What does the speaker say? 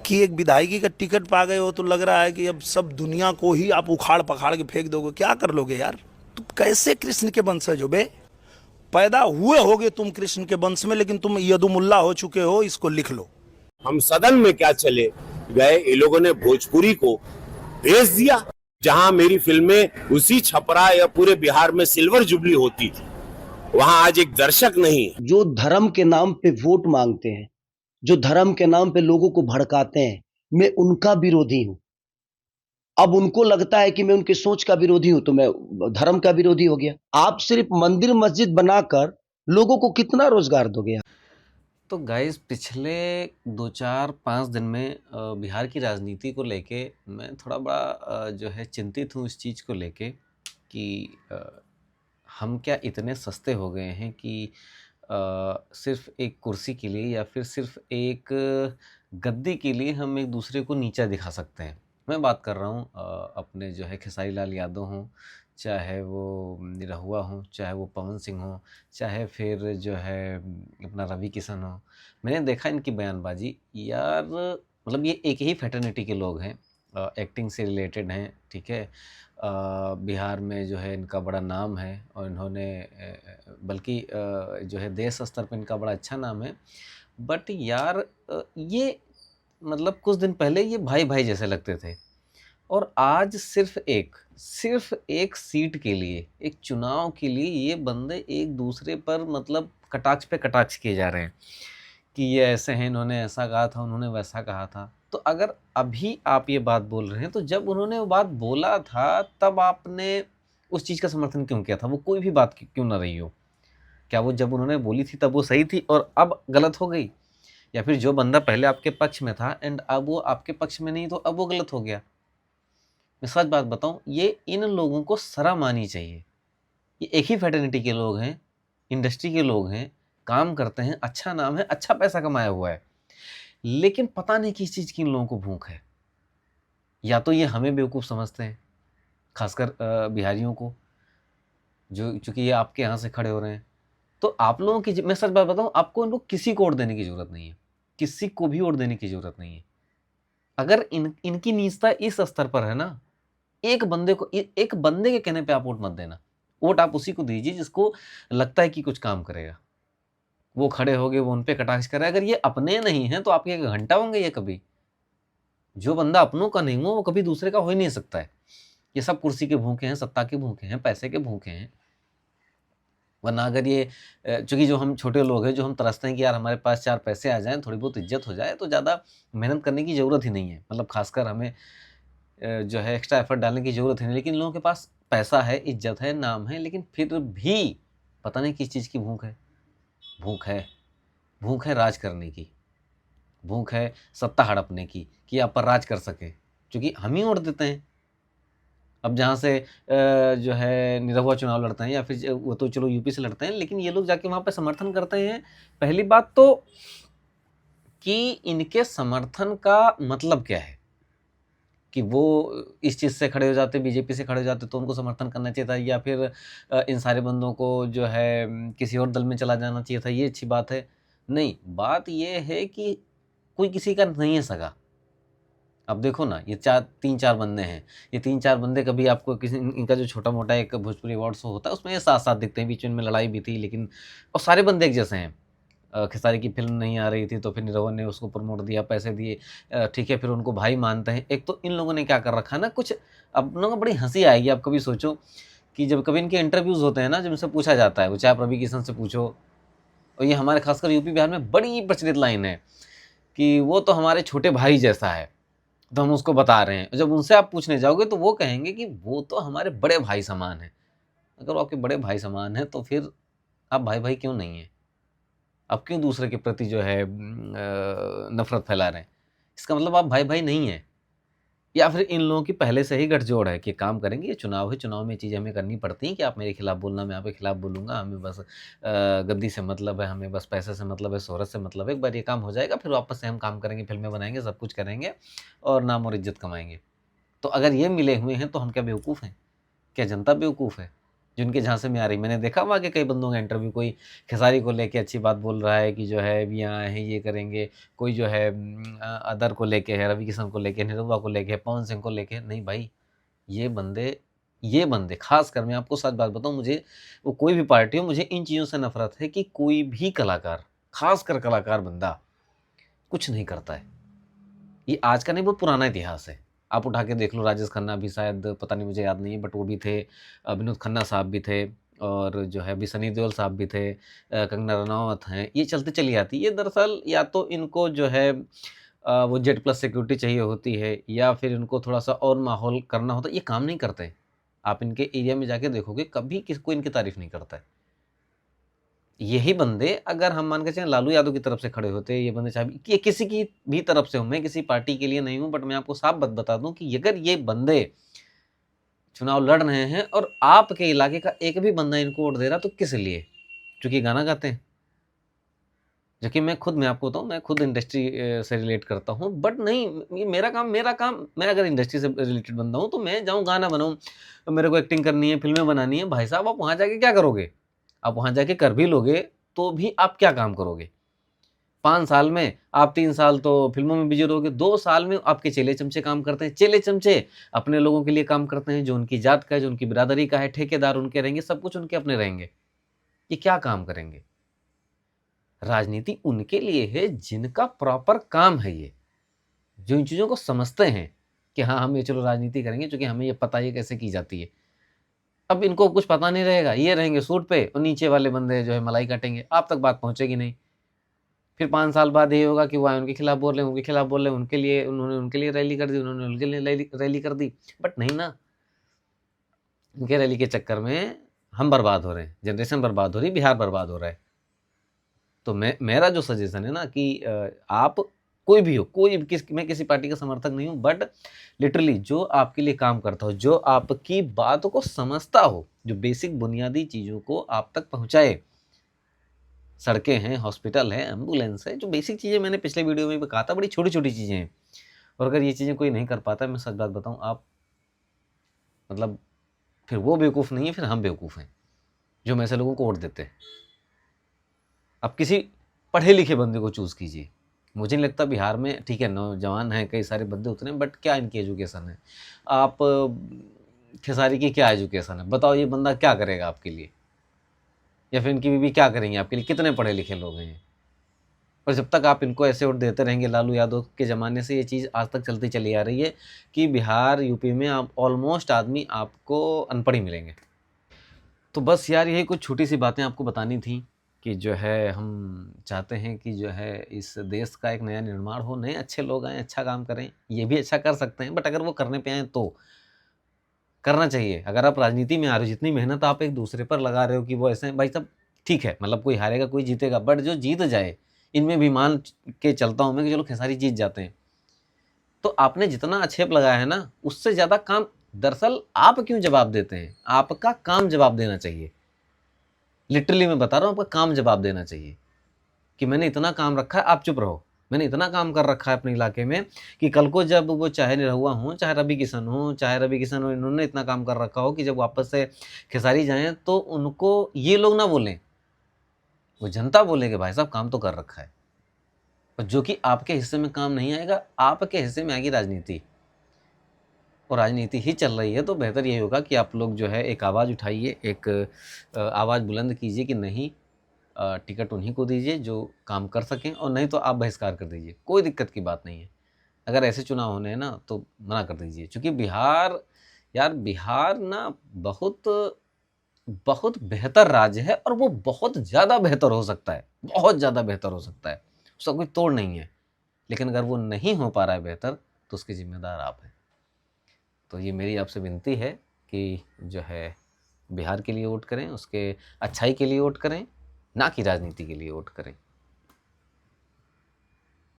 कि एक विधायकी का टिकट पा गए हो तो लग रहा है कि अब सब दुनिया को ही आप उखाड़ पखाड़ के फेंक दोगे। क्या कर लोगे यार? तुम कैसे कृष्ण के वंशज हो बे? पैदा हुए होगे तुम कृष्ण के वंश में, लेकिन तुम यदुमुल्ला हो चुके हो, इसको लिख लो। हम सदन में क्या चले गए, ये लोगों ने भोजपुरी को भेज दिया। जहां मेरी फिल्में उसी छपरा या पूरे बिहार में सिल्वर जुबली होती थी, वहां आज एक दर्शक नहीं है। जो धर्म के नाम पे वोट मांगते हैं, जो धर्म के नाम पे लोगों को भड़काते हैं, मैं उनका विरोधी हूं। अब उनको लगता है कि मैं उनकी सोच का विरोधी हूं तो मैं धर्म का विरोधी हो गया। आप सिर्फ मंदिर मस्जिद बनाकर लोगों को कितना रोजगार दोगे? तो गाइस, पिछले 2-4-5 दिन में बिहार की राजनीति को लेके मैं थोड़ा बड़ा जो है चिंतित हूँ इस चीज़ को लेके कि हम क्या इतने सस्ते हो गए हैं कि सिर्फ एक कुर्सी के लिए या फिर सिर्फ एक गद्दी के लिए हम एक दूसरे को नीचा दिखा सकते हैं। मैं बात कर रहा हूँ अपने जो है खेसारी लाल यादव हों, चाहे वो निरहुआ हों, चाहे वो पवन सिंह हों, चाहे फिर जो है अपना रवि किशन हो। मैंने देखा इनकी बयानबाजी, यार मतलब ये एक ही फ्रेटर्निटी के लोग हैं, एक्टिंग से रिलेटेड हैं, ठीक है। बिहार में जो है इनका बड़ा नाम है और इन्होंने बल्कि जो है देश स्तर पे इनका बड़ा अच्छा नाम है। बट यार ये मतलब कुछ दिन पहले ये भाई भाई जैसे लगते थे और आज सिर्फ एक सीट के लिए, एक चुनाव के लिए ये बंदे एक दूसरे पर मतलब कटाक्ष पे कटाक्ष किए जा रहे हैं कि ये ऐसे हैं, इन्होंने ऐसा कहा था, उन्होंने वैसा कहा था। तो अगर अभी आप ये बात बोल रहे हैं तो जब उन्होंने वो बात बोला था तब आपने उस चीज़ का समर्थन क्यों किया था? वो कोई भी बात क्यों ना रही हो, क्या वो जब उन्होंने बोली थी तब वो सही थी और अब गलत हो गई? या फिर जो बंदा पहले आपके पक्ष में था एंड अब वो आपके पक्ष में नहीं तो अब वो गलत हो गया? मैं सच बात बताऊं, ये इन लोगों को शर्म आनी चाहिए। ये एक ही फ्रेटर्निटी के लोग हैं, इंडस्ट्री के लोग हैं, काम करते हैं, अच्छा नाम है, अच्छा पैसा कमाया हुआ है, लेकिन पता नहीं किस चीज़ की इन लोगों को भूख है। या तो ये हमें बेवकूफ़ समझते हैं, खासकर बिहारियों को, जो चूँकि ये आपके यहाँ से खड़े हो रहे हैं। तो आप लोगों की मैं सच बात बताऊँ, आपको इनको किसी को वोट देने की ज़रूरत नहीं है, किसी को भी वोट देने की ज़रूरत नहीं है। अगर इनकी नीचता इस स्तर पर है ना, एक बंदे के कहने पे आप वोट मत देना। वोट आप उसी को दीजिए जिसको लगता है कि कुछ काम करेगा। वो खड़े होंगे, वो उन पे कटाक्ष कर रहे हैं। अगर ये अपने नहीं हैं तो आपके घंटा होंगे ये कभी? जो बंदा अपनों का नहीं हो वो कभी दूसरे का हो ही नहीं सकता है। ये सब कुर्सी के भूखे हैं, सत्ता के भूखे हैं, पैसे के भूखे हैं। वरना अगर ये चूँकि जो हम छोटे लोग हैं, जो हम तरसते हैं कि यार हमारे पास 4 पैसे आ जाएँ, थोड़ी बहुत इज़्ज़त हो जाए, तो ज़्यादा मेहनत करने की ज़रूरत ही नहीं है। मतलब खासकर हमें जो है एक्स्ट्रा एफर्ट डालने की ज़रूरत है नहीं। लेकिन लोगों के पास पैसा है, इज़्ज़त है, नाम है, लेकिन फिर भी पता नहीं किस चीज़ की भूख है। भूख है राज करने की, भूख है सत्ता हड़पने की, कि आप पर राज कर सके, क्योंकि हम ही वोट देते हैं। अब जहाँ से जो है निरहुआ चुनाव लड़ते हैं या फिर वो तो चलो यूपी से लड़ते हैं, लेकिन ये लोग जाके वहाँ पे समर्थन करते हैं। पहली बात तो कि इनके समर्थन का मतलब क्या है कि वो इस चीज़ से खड़े हो जाते, बीजेपी से खड़े हो जाते तो उनको समर्थन करना चाहिए था, या फिर इन सारे बंदों को जो है किसी और दल में चला जाना चाहिए था, ये अच्छी बात है? नहीं, बात ये है कि कोई किसी का नहीं है सगा। अब देखो ना, ये 3-4 बंदे हैं, ये 3-4 बंदे कभी आपको किसी इनका जो छोटा-मोटा एक भोजपुरी अवार्ड शो होता है उसमें ये साथ-साथ दिखते हैं, बीच में लड़ाई भी थी लेकिन और सारे बंदे एक जैसे हैं। खेसारी की फ़िल्म नहीं आ रही थी तो फिर निरहुआ ने उसको प्रमोट दिया, पैसे दिए, ठीक है, फिर उनको भाई मानते हैं। एक तो इन लोगों ने क्या कर रखा है ना, कुछ अपनों को बड़ी हँसी आएगी, आप कभी सोचो कि जब कभी इनके इंटरव्यूज़ होते हैं ना, जब इनसे पूछा जाता है, वो चाहे आप रवि किशन से पूछो, और ये हमारे खासकर यूपी बिहार में बड़ी प्रचलित लाइन है कि वो तो हमारे छोटे भाई जैसा है, तो हम उसको बता रहे हैं। जब उनसे आप पूछने जाओगे तो वो कहेंगे कि वो तो हमारे बड़े भाई समान है। अगर वो आपके बड़े भाई समान हैं तो फिर आप भाई-भाई क्यों नहीं हैं? आप क्यों दूसरे के प्रति जो है नफ़रत फैला रहे हैं? इसका मतलब आप भाई-भाई नहीं हैं, या फिर इन लोगों की पहले से ही गठजोड़ है कि काम करेंगे, ये चुनाव है, चुनाव में ये चीज़ें हमें करनी पड़ती हैं कि आप मेरे खिलाफ बोलना, मैं आपके खिलाफ बोलूँगा, हमें बस गद्दी से मतलब है, हमें बस पैसे से मतलब है, शोहरत से मतलब है। एक बार ये काम हो जाएगा फिर वापस से हम काम करेंगे, फ़िल्में बनाएँगे, सब कुछ करेंगे और नाम और इज़्ज़त कमाएँगे। तो अगर ये मिले हुए हैं तो हम क्या बेवकूफ़ हैं? क्या जनता बेवकूफ़ है? जिनके झांसे में आ रही। मैंने देखा वहाँ के कई बंदों का इंटरव्यू, कोई खेसारी को लेके अच्छी बात बोल रहा है कि जो है अभी यहाँ आए हैं ये करेंगे, कोई जो है अदर को लेके है, रवि किशन को लेके, निरुपा को लेके, पवन सिंह को लेके। नहीं भाई, ये बंदे खासकर, मैं आपको सच बात बताऊं, मुझे वो कोई भी पार्टी हो, मुझे इन चीज़ों से नफरत है कि कोई भी कलाकार, खासकर कलाकार बंदा कुछ नहीं करता है। ये आज का नहीं, बहुत पुराना इतिहास है। आप उठा के देख लो, राजेश खन्ना भी, शायद पता नहीं, मुझे याद नहीं है, बट वो भी थे, विनोद खन्ना साहब भी थे, और जो है अभी सनी देओल साहब भी थे, कंगना रनावत हैं। ये चलते चली आती। ये दरअसल या तो इनको जो है वो जेड प्लस सिक्योरिटी चाहिए होती है, या फिर इनको थोड़ा सा और माहौल करना होता है। ये काम नहीं करते। आप इनके एरिया में जाके देखोगे, कभी किसको इनकी तारीफ नहीं करता है। यही बंदे अगर हम मान के चलें लालू यादव की तरफ से खड़े होते, ये बंदे चाहे ये किसी की भी तरफ से हो, मैं किसी पार्टी के लिए नहीं हूं, बट मैं आपको साफ बात बता दूं कि अगर ये बंदे चुनाव लड़ रहे हैं और आपके इलाके का एक भी बंदा इनको वोट दे रहा, तो किस लिए? क्योंकि गाना गाते हैं। जबकि मैं आपको बताऊं, मैं खुद इंडस्ट्री से रिलेट करता हूं, बट नहीं, ये मेरा काम, मैं अगर इंडस्ट्री से रिलेटेड बंदा हूं तो मैं जाऊं गाना बनाऊं, मेरे को एक्टिंग करनी है, फिल्में बनानी है। भाई साहब, आप वहां जाके क्या करोगे? आप वहां जाके कर भी लोगे तो भी आप क्या काम करोगे? 5 साल में आप 3 साल तो फिल्मों में बिजी रहोगे, 2 साल में आपके चेले चमचे काम करते हैं। चेले चमचे अपने लोगों के लिए काम करते हैं, जो उनकी जात का है, जो उनकी बिरादरी का है, ठेकेदार उनके रहेंगे, सब कुछ उनके अपने रहेंगे। ये क्या काम करेंगे? राजनीति उनके लिए है जिनका प्रॉपर काम है, ये जो इन चीज़ों को समझते हैं कि हाँ, हम ये चलो राजनीति करेंगे, क्योंकि हमें ये पता है कैसे की जाती है। अब इनको कुछ पता नहीं रहेगा, ये रहेंगे सूट पे और नीचे वाले बंदे जो है मलाई काटेंगे, आप तक बात पहुंचेगी नहीं। फिर 5 साल बाद ये होगा कि वह उनके खिलाफ बोल रहे हैं, उनके खिलाफ बोल रहे हैं, उनके लिए उन्होंने उनके लिए रैली कर दी, उन्होंने उनके लिए रैली कर दी। बट नहीं ना, उनके रैली के चक्कर में हम बर्बाद हो रहे हैं, जनरेशन बर्बाद हो रही, बिहार बर्बाद हो रहा है। तो मेरा जो सजेशन है ना कि आप कोई भी हो, मैं किसी पार्टी का समर्थक नहीं हूँ, बट लिटरली जो आपके लिए काम करता हो, जो आपकी बात को समझता हो, जो बेसिक बुनियादी चीज़ों को आप तक पहुँचाए, सड़कें हैं, हॉस्पिटल है, एम्बुलेंस है, जो बेसिक चीज़ें मैंने पिछले वीडियो में भी कहा था, बड़ी छोटी छोटी चीज़ें हैं। और अगर ये चीज़ें कोई नहीं कर पाता, मैं सच बात बताऊँ, आप मतलब फिर वो बेवकूफ़ नहीं है, फिर हम बेवकूफ़ हैं जो हम ऐसे लोगों को वोट देते हैं। आप किसी पढ़े लिखे बंदे को चूज़ कीजिए। मुझे नहीं लगता बिहार में, ठीक है, नौजवान हैं, कई सारे बंदे उतरे, बट क्या इनकी एजुकेशन है? आप खेसारी की क्या एजुकेशन है? बताओ, ये बंदा क्या करेगा आपके लिए? या फिर इनकी बीवी क्या करेंगे आपके लिए? कितने पढ़े लिखे लोग हैं? और जब तक आप इनको ऐसे वोट देते रहेंगे, लालू यादव के ज़माने से ये चीज़ आज तक चलती चली आ रही है कि बिहार, यूपी में आप ऑलमोस्ट आदमी आपको अनपढ़ ही मिलेंगे। तो बस यार, यही कुछ छोटी सी बातें आपको बतानी थी कि जो है हम चाहते हैं कि जो है इस देश का एक नया निर्माण हो, नए अच्छे लोग आएँ, अच्छा काम करें। ये भी अच्छा कर सकते हैं, बट अगर वो करने पे आएँ तो करना चाहिए। अगर आप राजनीति में आ रहे हो, जितनी मेहनत आप एक दूसरे पर लगा रहे हो कि वो ऐसे, भाई साहब ठीक है, मतलब कोई हारेगा कोई जीतेगा, बट जो जीत जाए, इनमें भी मान के चलता हूँ मैं कि चलो खेसारी जीत जाते हैं, तो आपने जितना आक्षेप लगाया है ना, उससे ज़्यादा काम दरअसल आप क्यों जवाब देते हैं? आपका काम जवाब देना चाहिए। लिटरली मैं बता रहा हूँ, आपका काम जवाब देना चाहिए कि मैंने इतना काम रखा है, आप चुप रहो। मैंने इतना काम कर रखा है अपने इलाके में कि कल को जब वो चाहे निरहुआ हो, चाहे रवि किशन हो, इन्होंने इतना काम कर रखा हो कि जब वापस से खेसारी जाएं तो उनको ये लोग ना बोलें, वो जनता बोले कि भाई साहब काम तो कर रखा है। और जो कि आपके हिस्से में काम नहीं आएगा, आपके हिस्से में आएगी राजनीति, और राजनीति ही चल रही है, तो बेहतर यही होगा कि आप लोग जो है एक आवाज़ उठाइए, एक आवाज़ बुलंद कीजिए कि नहीं, टिकट उन्हीं को दीजिए जो काम कर सकें, और नहीं तो आप बहिष्कार कर दीजिए, कोई दिक्कत की बात नहीं है। अगर ऐसे चुनाव होने हैं ना तो मना कर दीजिए, क्योंकि बिहार, यार बिहार ना बहुत बहुत बेहतर राज्य है, और वो बहुत ज़्यादा बेहतर हो सकता है, बहुत ज़्यादा बेहतर हो सकता है, उसका कोई तोड़ नहीं है। लेकिन अगर वो नहीं हो पा रहा है बेहतर, तो उसके जिम्मेदार आप हैं। तो ये मेरी आपसे विनती है कि जो है बिहार के लिए वोट करें, उसके अच्छाई के लिए वोट करें, ना कि राजनीति के लिए वोट करें।